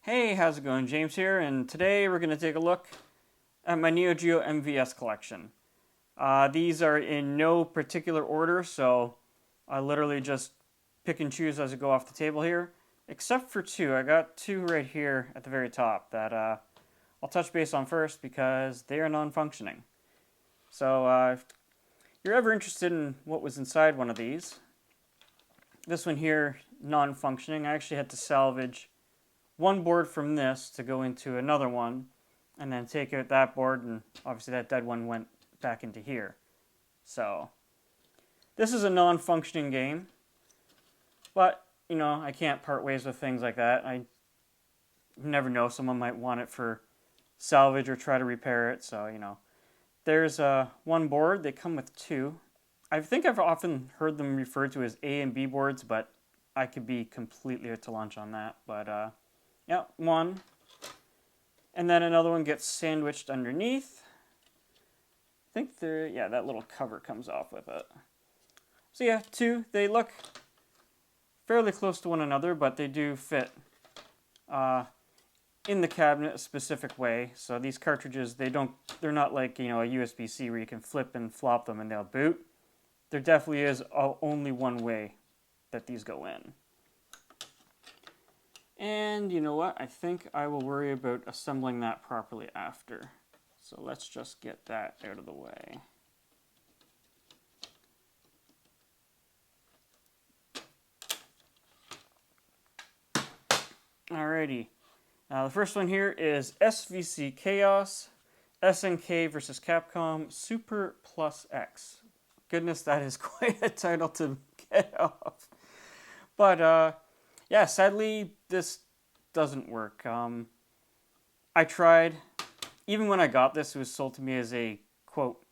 Hey, how's it going? James here, and today we're going to take a look at my Neo Geo MVS collection. These are in no particular order, so I literally just pick and choose as I go off the table here, except for two. I got two right here at the very top that I'll touch base on first because they are non-functioning. So if you're ever interested in what was inside one of these, this one here, non-functioning, I actually had to salvage one board from this to go into another one, and then take out that board, and obviously that dead one went back into here. So this is a non-functioning game, but you know, I can't part ways with things like that. I never know, someone might want it for salvage or try to repair it, so you know. There's one board. They come with two. I think I've often heard them referred to as A and B boards, but I could be completely at to lunch on that. But yeah, one. And then another one gets sandwiched underneath. I think that little cover comes off with it. So yeah, two. They look fairly close to one another, but they do fit in the cabinet a specific way. So these cartridges, they're not like, you know, a USB-C where you can flip and flop them and they'll boot. There definitely is only one way that these go in. And you know what? I think I will worry about assembling that properly after. So let's just get that out of the way. Alrighty. The first one here is SVC Chaos, SNK versus Capcom Super Plus X. Goodness, that is quite a title to get off. But yeah, sadly, this doesn't work. I tried. Even when I got this, it was sold to me as a, quote,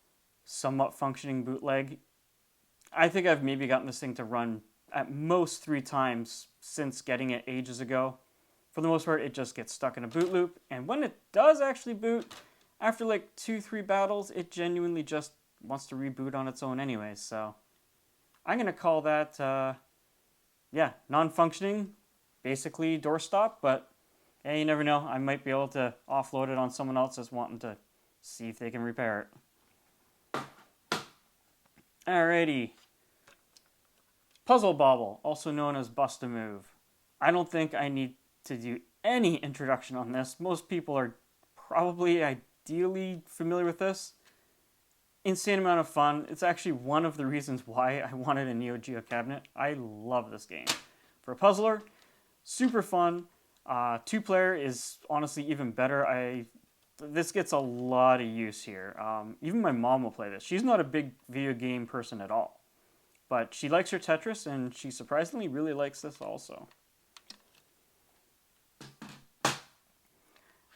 somewhat functioning bootleg. I think I've maybe gotten this thing to run at most 3 times since getting it ages ago. For the most part, it just gets stuck in a boot loop. And when it does actually boot, after like 2-3 battles, it genuinely just wants to reboot on its own anyways. So I'm going to call that, yeah, non-functioning, basically doorstop, but hey, you never know. I might be able to offload it on someone else that's wanting to see if they can repair it. Alrighty. Puzzle Bobble, also known as Bust-A-Move. I don't think I need to do any introduction on this. Most people are probably ideally familiar with this. Insane amount of fun. It's actually one of the reasons why I wanted a Neo Geo cabinet. I love this game. For a puzzler, super fun. 2-player is honestly even better. This gets a lot of use here. Even my mom will play this. She's not a big video game person at all, but she likes her Tetris, and she surprisingly really likes this also.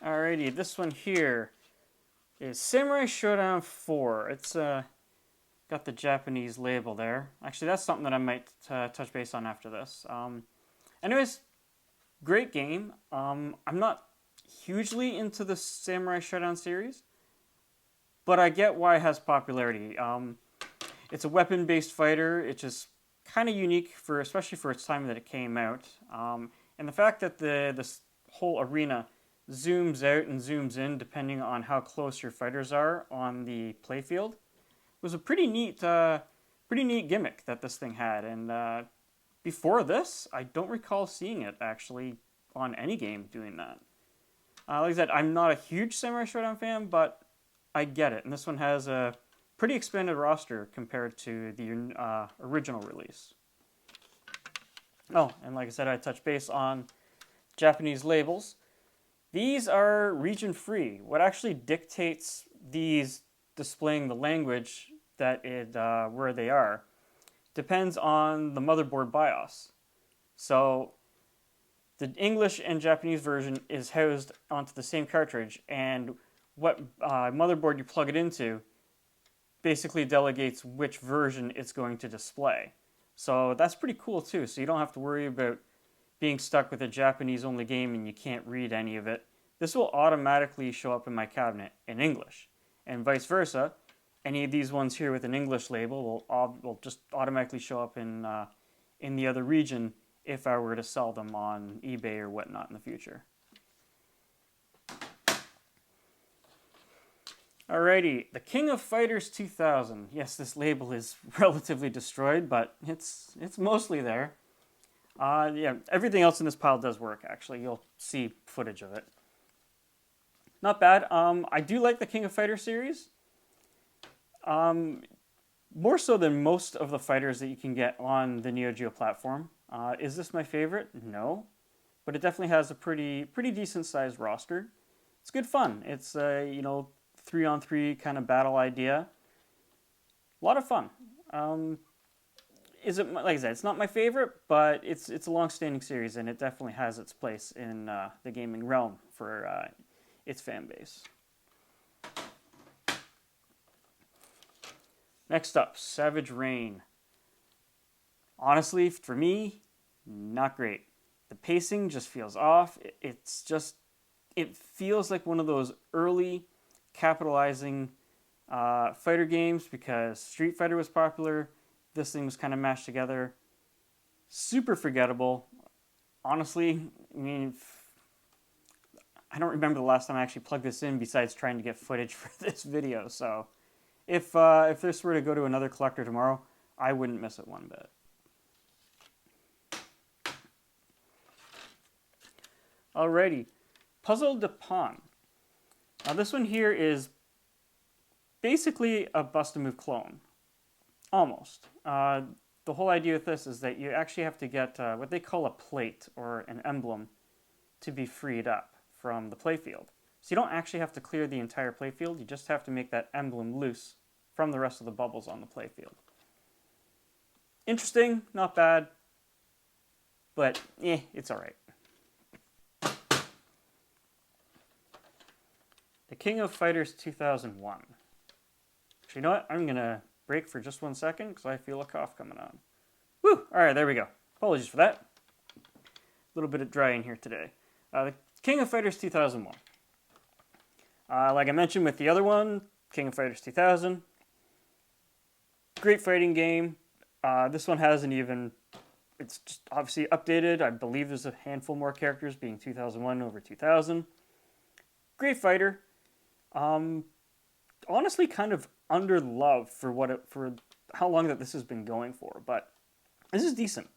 Alrighty, this one here is Samurai Showdown 4. It's got the Japanese label there. Actually, that's something that I might touch base on after this. Anyways, great game. I'm not hugely into the Samurai Showdown series, but I get why it has popularity. It's a weapon-based fighter. It's just kind of unique, especially for its time that it came out. And the fact that this whole arena zooms out and zooms in depending on how close your fighters are on the playfield was a pretty neat gimmick that this thing had. And before this, I don't recall seeing it actually on any game doing that. Like I said, I'm not a huge Samurai Showdown fan, but I get it. And this one has a pretty expanded roster compared to the original release. Oh, and like I said, I touched base on Japanese labels. These are region-free. What actually dictates these displaying the language that where they are depends on the motherboard BIOS. So the English and Japanese version is housed onto the same cartridge, and what motherboard you plug it into basically delegates which version it's going to display. So that's pretty cool too, so you don't have to worry about being stuck with a Japanese-only game and you can't read any of it. This will automatically show up in my cabinet in English, and vice versa. Any of these ones here with an English label will just automatically show up in the other region if I were to sell them on eBay or whatnot in the future. Alrighty, the King of Fighters 2000. Yes, this label is relatively destroyed, but it's mostly there. Yeah, everything else in this pile does work, actually. You'll see footage of it. Not bad. I do like the King of Fighters series. More so than most of the fighters that you can get on the Neo Geo platform. Is this my favorite? No. But it definitely has a pretty decent sized roster. It's good fun. It's a, 3-on-3 kind of battle idea. A lot of fun. Is it, like I said, it's not my favorite, but it's a long-standing series, and it definitely has its place in the gaming realm for its fan base. Next up, Savage Rain. Honestly, for me, not great. The pacing just feels off. It feels like one of those early capitalizing fighter games because Street Fighter was popular. This thing was kind of mashed together. Super forgettable. Honestly, I mean, I don't remember the last time I actually plugged this in besides trying to get footage for this video. So if this were to go to another collector tomorrow, I wouldn't miss it one bit. Alrighty, Puzzle de Pon. Now this one here is basically a Bust-A-Move clone. Almost. The whole idea with this is that you actually have to get what they call a plate or an emblem to be freed up from the playfield. So you don't actually have to clear the entire playfield, you just have to make that emblem loose from the rest of the bubbles on the playfield. Interesting, not bad, but it's alright. The King of Fighters 2001. Actually, you know what? I'm going to break for just 1 second because I feel a cough coming on. Woo! Alright, there we go. Apologies for that. A little bit of dry in here today. The King of Fighters 2001. Like I mentioned with the other one, King of Fighters 2000. Great fighting game. This one hasn't even... It's just obviously updated. I believe there's a handful more characters being 2001 over 2000. Great fighter. Honestly kind of underloved for how long that this has been going for, but this is decent.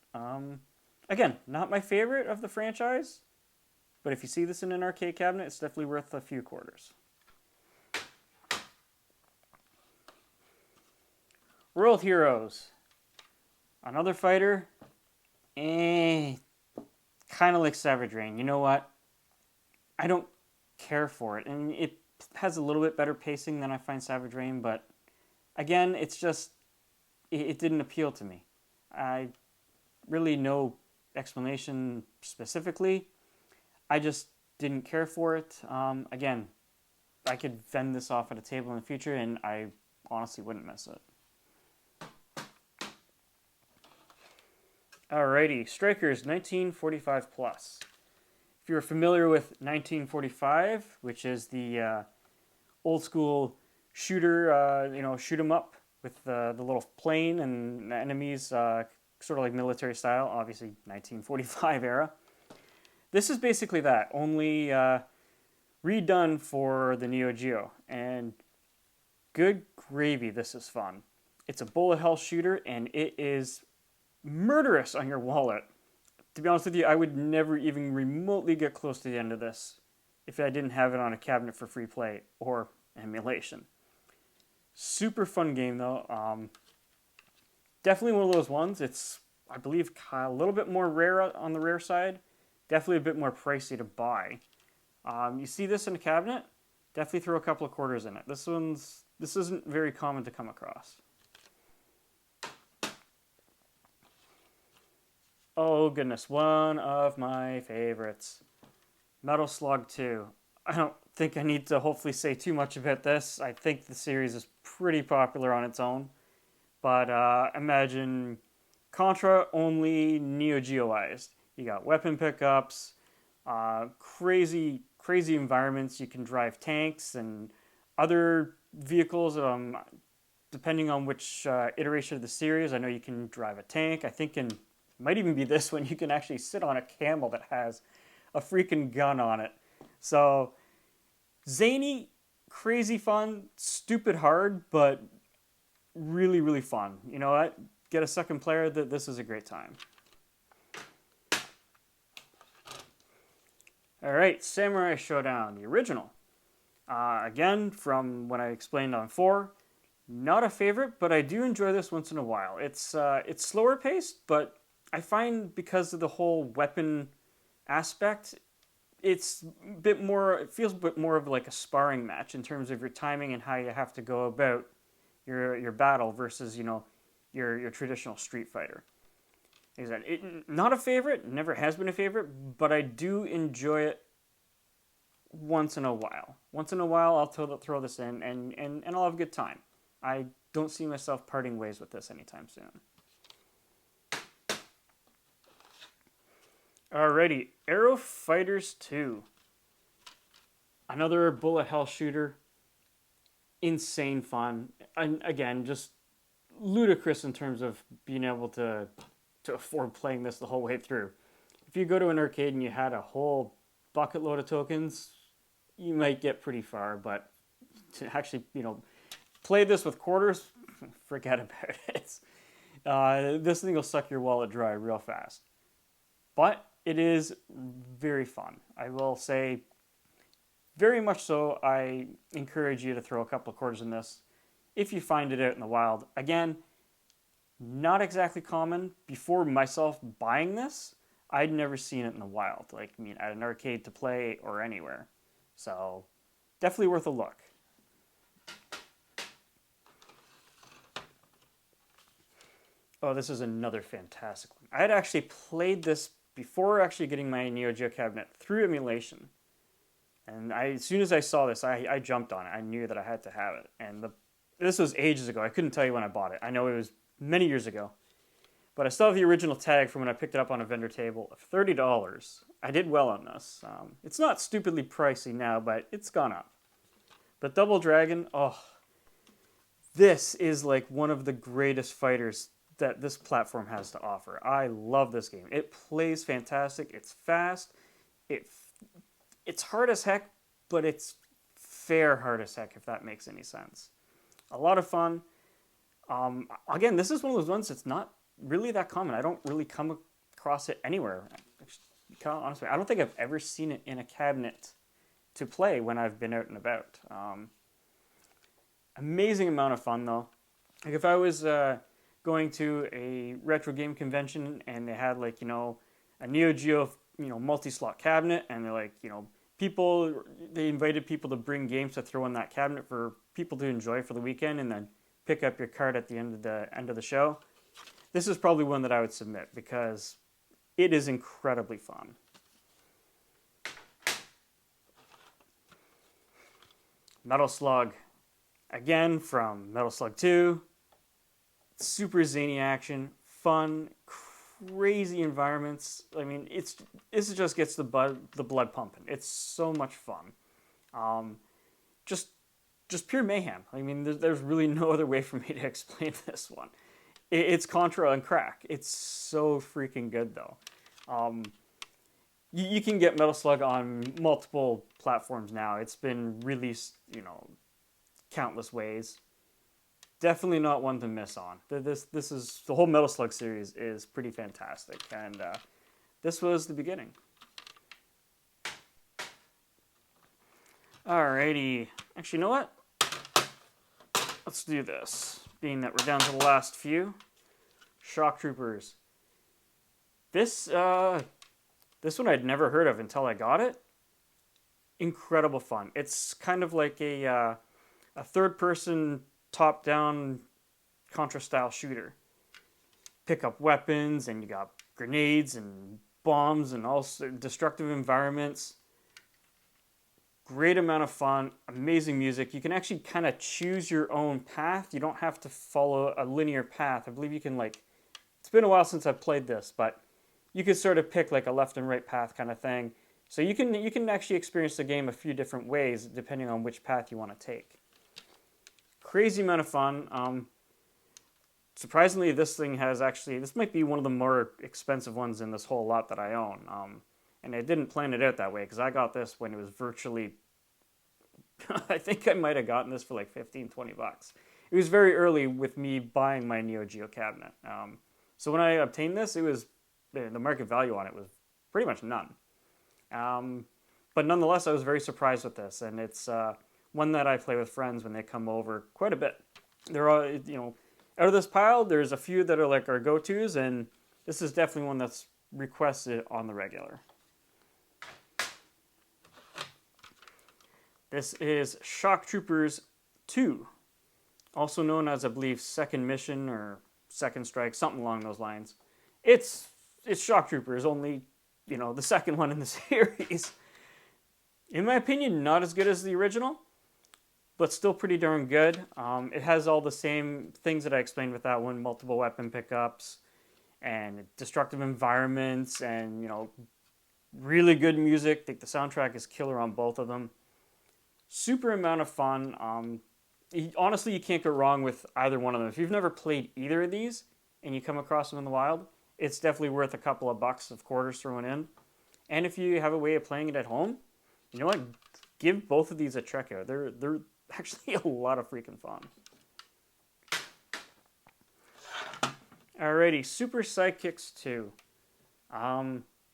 Again, not my favorite of the franchise, but if you see this in an arcade cabinet, it's definitely worth a few quarters. World Heroes. Another fighter. Kind of like Savage Rain. You know what? I don't care for it. And it has a little bit better pacing than I find Savage Rain, but again, it's just, it didn't appeal to me. I really no explanation specifically. I just didn't care for it. Again, I could fend this off at a table in the future, and I honestly wouldn't miss it. Alrighty, Strikers 1945 plus. If you're familiar with 1945, which is the old school shooter, shoot 'em up with the little plane and enemies, sort of like military style, obviously 1945 era. This is basically that, only redone for the Neo Geo, and good gravy, this is fun. It's a bullet hell shooter, and it is murderous on your wallet. To be honest with you, I would never even remotely get close to the end of this if I didn't have it on a cabinet for free play or emulation. Super fun game though. Definitely one of those ones. It's, I believe, a little bit more rare on the rare side. Definitely a bit more pricey to buy. You see this in a cabinet, definitely throw a couple of quarters in it. This isn't very common to come across. Oh goodness, one of my favorites. Metal Slug 2. I don't think I need to hopefully say too much about this. I think the series is pretty popular on its own. But imagine Contra only Neo Geoized. You got weapon pickups, crazy environments. You can drive tanks and other vehicles. Depending on which iteration of the series, I know you can drive a tank. I think might even be this one, you can actually sit on a camel that has a freaking gun on it. So, zany, crazy fun, stupid hard, but really, really fun. You know what? Get a second player, this is a great time. All right, Samurai Showdown, the original. Again, from what I explained on 4, not a favorite, but I do enjoy this once in a while. It's slower paced, but I find because of the whole weapon aspect, it's a bit more. It feels a bit more of like a sparring match in terms of your timing and how you have to go about your battle versus your traditional Street Fighter. Not a favorite, never has been a favorite, but I do enjoy it once in a while. Once in a while, I'll throw this in and I'll have a good time. I don't see myself parting ways with this anytime soon. Alrighty, Aero Fighters 2. Another bullet hell shooter. Insane fun. And again, just ludicrous in terms of being able to afford playing this the whole way through. If you go to an arcade and you had a whole bucket load of tokens, you might get pretty far, but to actually, play this with quarters, forget about it. This thing will suck your wallet dry real fast. But it is very fun. I will say, very much so, I encourage you to throw a couple of quarters in this if you find it out in the wild. Again, not exactly common. Before myself buying this, I'd never seen it in the wild, at an arcade to play or anywhere. So, definitely worth a look. Oh, this is another fantastic one. I had actually played this before actually getting my Neo Geo cabinet through emulation. And as soon as I saw this, I jumped on it. I knew that I had to have it. And this was ages ago. I couldn't tell you when I bought it. I know it was many years ago. But I still have the original tag from when I picked it up on a vendor table of $30. I did well on this. It's not stupidly pricey now, but it's gone up. But Double Dragon, this is like one of the greatest fighters that this platform has to offer. I love this game. It plays fantastic. It's fast. It's hard as heck, but it's fair hard as heck, if that makes any sense. A lot of fun. Again, this is one of those ones that's not really that common. I don't really come across it anywhere. Honestly, I don't think I've ever seen it in a cabinet to play when I've been out and about. Amazing amount of fun, though. Like if I was going to a retro game convention and they had a Neo Geo multi-slot cabinet, and they're they invited people to bring games to throw in that cabinet for people to enjoy for the weekend and then pick up your card at the end of the show. This is probably one that I would submit because it is incredibly fun. Metal Slug. Again, from Metal Slug 2. Super zany action, fun, crazy environments. This just gets the blood pumping. It's so much fun. Just pure mayhem. There's really no other way for me to explain this one. It's Contra and crack. It's so freaking good, though. You can get Metal Slug on multiple platforms now. It's been released, countless ways. Definitely not one to miss on. This is the whole Metal Slug series is pretty fantastic, and this was the beginning. Alrighty, actually, you know what? Let's do this. Being that we're down to the last few, Shock Troopers. This one I'd never heard of until I got it. Incredible fun. It's kind of like a third-person top-down Contra-style shooter. Pick up weapons, and you got grenades and bombs and all destructive environments. Great amount of fun, amazing music. You can actually kind of choose your own path. You don't have to follow a linear path. I believe you can it's been a while since I've played this, but you can sort of pick a left and right path kind of thing. So you can actually experience the game a few different ways depending on which path you want to take. Crazy amount of fun. Surprisingly, this might be one of the more expensive ones in this whole lot that I own. And I didn't plan it out that way because I got this when it was virtually I think I might have gotten this for like 15, 20 bucks. It was very early with me buying my Neo Geo cabinet. So when I obtained this, it was the market value on it was pretty much none. But nonetheless, I was very surprised with this, and it's one that I play with friends when they come over quite a bit. There are, out of this pile, there's a few that are like our go-tos, and this is definitely one that's requested on the regular. This is Shock Troopers 2, also known as, I believe, Second Mission or Second Strike, something along those lines. It's Shock Troopers, only, the second one in the series. In my opinion, not as good as the original, but still pretty darn good. It has all the same things that I explained with that one, multiple weapon pickups, and destructive environments, and, really good music. I think the soundtrack is killer on both of them. Super amount of fun. Honestly, you can't go wrong with either one of them. If you've never played either of these and you come across them in the wild, it's definitely worth a couple of bucks of quarters thrown in. And if you have a way of playing it at home, you know what? Give both of these a check out. They're actually a lot of freaking fun. Alrighty, Super Sidekicks 2.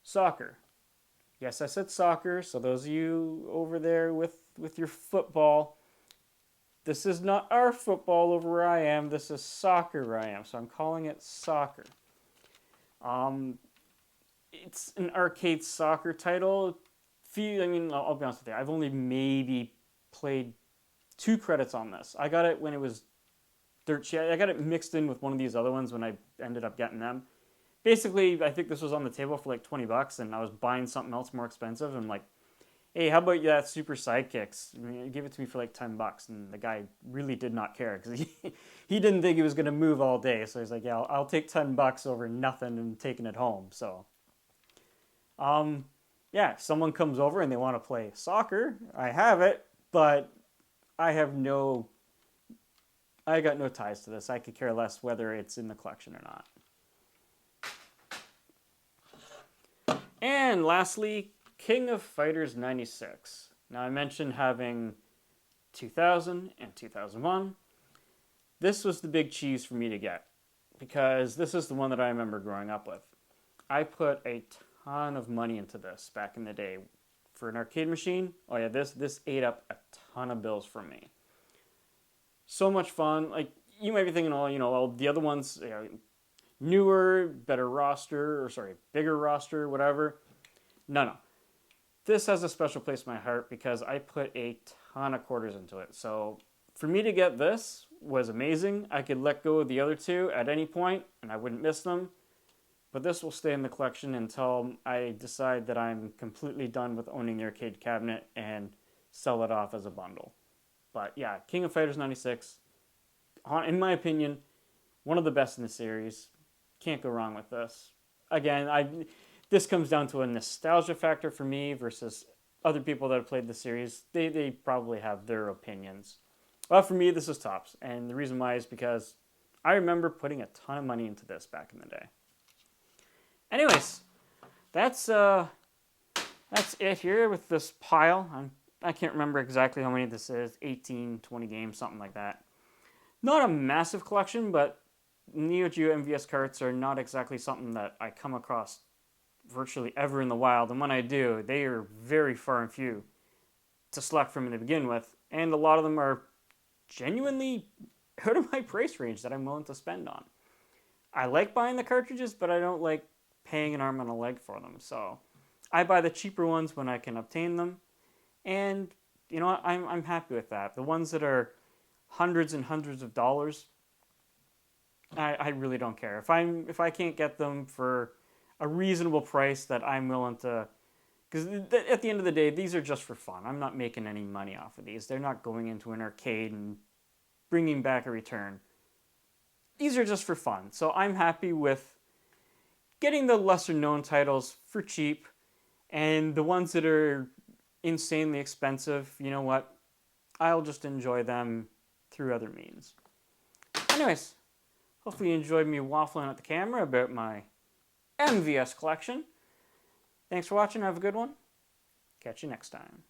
Soccer. Yes, I said soccer, so those of you over there with your football, this is not our football over where I am, this is soccer where I am, so I'm calling it soccer. It's an arcade soccer title. I'll be honest with you, I've only maybe played 2 credits on this. I got it when it was dirt cheap. I got it mixed in with one of these other ones when I ended up getting them. Basically, I think this was on the table for like 20 bucks, and I was buying something else more expensive. And I'm like, hey, how about that Super Sidekicks? Give it to me for like 10 bucks. And the guy really did not care because he didn't think he was going to move all day. So he's like, yeah, I'll take 10 bucks over nothing and taking it home. So, yeah, if someone comes over and they want to play soccer, I have it, but I got no ties to this. I could care less whether it's in the collection or not. And lastly, King of Fighters 96. Now I mentioned having 2000 and 2001. This was the big cheese for me to get because this is the one that I remember growing up with. I put a ton of money into this back in the day for an arcade machine. Oh yeah, this ate up a ton of bills from me. So much fun. Like, you might be thinking, all the other ones, newer, bigger roster, whatever. No. This has a special place in my heart because I put a ton of quarters into it. So for me to get this was amazing. I could let go of the other 2 at any point and I wouldn't miss them. But this will stay in the collection until I decide that I'm completely done with owning the arcade cabinet and sell it off as a bundle. But yeah, King of Fighters 96, in my opinion, one of the best in the series. Can't go wrong with this. Again, this comes down to a nostalgia factor for me versus other people that have played the series. They probably have their opinions. But for me, this is tops. And the reason why is because I remember putting a ton of money into this back in the day. Anyways, that's it here with this pile. I can't remember exactly how many this is. 18, 20 games, something like that. Not a massive collection, but Neo Geo MVS carts are not exactly something that I come across virtually ever in the wild. And when I do, they are very far and few to select from to begin with. And a lot of them are genuinely out of my price range that I'm willing to spend on. I like buying the cartridges, but I don't like paying an arm and a leg for them. So I buy the cheaper ones when I can obtain them. And, I'm happy with that. The ones that are hundreds and hundreds of dollars, I really don't care. If I can't get them for a reasonable price that I'm willing to, because at the end of the day, these are just for fun. I'm not making any money off of these. They're not going into an arcade and bringing back a return. These are just for fun. So I'm happy with getting the lesser known titles for cheap, and the ones that are insanely expensive, you know what? I'll just enjoy them through other means. Anyways, hopefully you enjoyed me waffling at the camera about my MVS collection. Thanks for watching. Have a good one. Catch you next time.